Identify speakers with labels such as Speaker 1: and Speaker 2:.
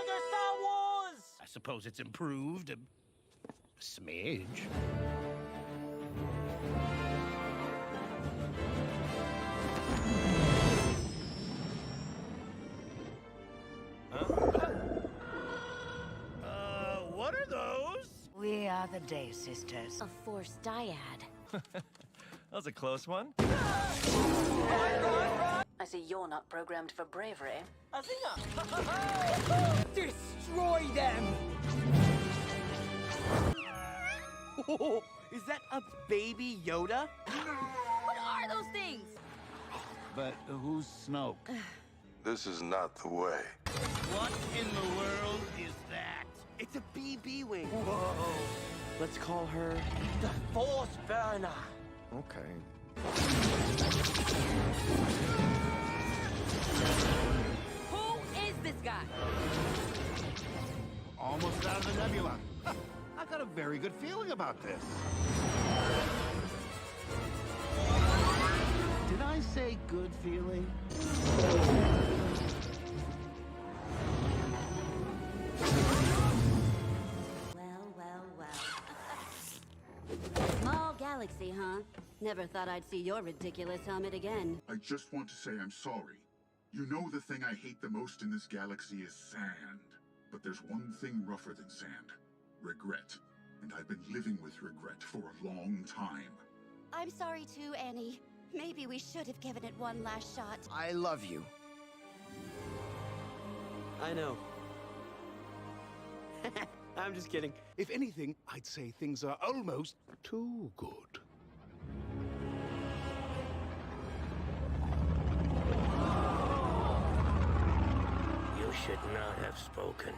Speaker 1: other Star Wars!
Speaker 2: I suppose it's improved a smidge. What are those?
Speaker 3: We are the Day Sisters.
Speaker 4: A Force dyad.
Speaker 5: That was a close one.
Speaker 3: I see you're not programmed for bravery.
Speaker 1: Destroy them! Is that a baby Yoda?
Speaker 4: What are those things?
Speaker 6: But who's Snoke?
Speaker 7: This is not the way.
Speaker 2: What in the world is that?
Speaker 1: It's a BB wing. Whoa. Let's call her the Force Burner.
Speaker 7: Okay.
Speaker 4: Who is this guy?
Speaker 6: Almost out of the nebula. I got a very good feeling about this. Did I say good feeling?
Speaker 4: Well. Small galaxy, huh? Never thought I'd see your ridiculous helmet again.
Speaker 8: I just want to say I'm sorry. You know the thing I hate the most in this galaxy is sand. But there's one thing rougher than sand. Regret. And I've been living with regret for a long time.
Speaker 4: I'm sorry too, Annie. Maybe we should have given it one last shot.
Speaker 1: I love you. I know. I'm just kidding.
Speaker 6: If anything, I'd say things are almost too good.
Speaker 2: You should not have spoken.